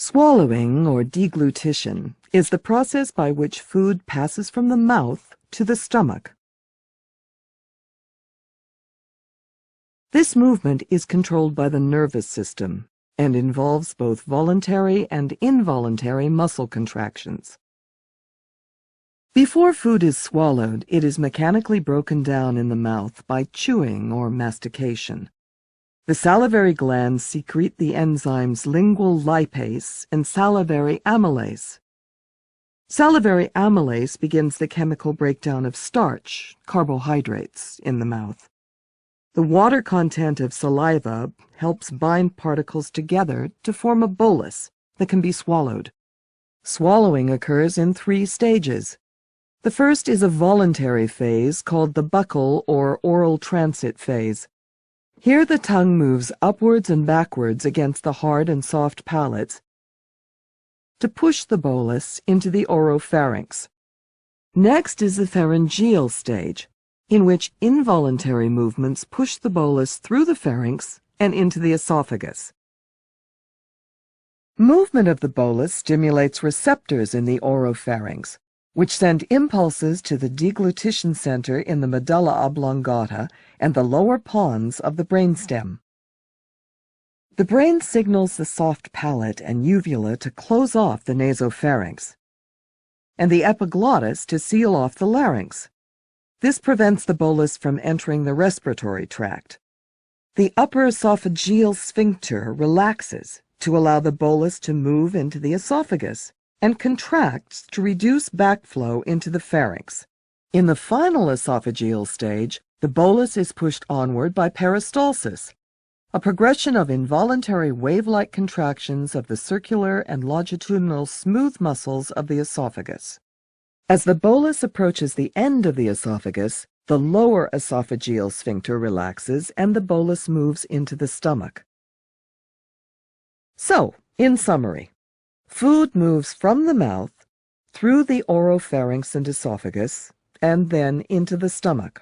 Swallowing, or deglutition, is the process by which food passes from the mouth to the stomach. This movement is controlled by the nervous system and involves both voluntary and involuntary muscle contractions. Before food is swallowed, it is mechanically broken down in the mouth by chewing or mastication. The salivary glands secrete the enzymes lingual lipase and salivary amylase. Salivary amylase begins the chemical breakdown of starch, carbohydrates, in the mouth. The water content of saliva helps bind particles together to form a bolus that can be swallowed. Swallowing occurs in 3 stages. The first is a voluntary phase called the buccal or oral transit phase. Here the tongue moves upwards and backwards against the hard and soft palates to push the bolus into the oropharynx. Next is the pharyngeal stage, in which involuntary movements push the bolus through the pharynx and into the esophagus. Movement of the bolus stimulates receptors in the oropharynx, which send impulses to the deglutition center in the medulla oblongata and the lower pons of the brainstem. The brain signals the soft palate and uvula to close off the nasopharynx, and the epiglottis to seal off the larynx. This prevents the bolus from entering the respiratory tract. The upper esophageal sphincter relaxes to allow the bolus to move into the esophagus, and contracts to reduce backflow into the pharynx. In the final esophageal stage, the bolus is pushed onward by peristalsis, a progression of involuntary wave-like contractions of the circular and longitudinal smooth muscles of the esophagus. As the bolus approaches the end of the esophagus, the lower esophageal sphincter relaxes and the bolus moves into the stomach. So, in summary, food moves from the mouth, through the oropharynx and esophagus, and then into the stomach.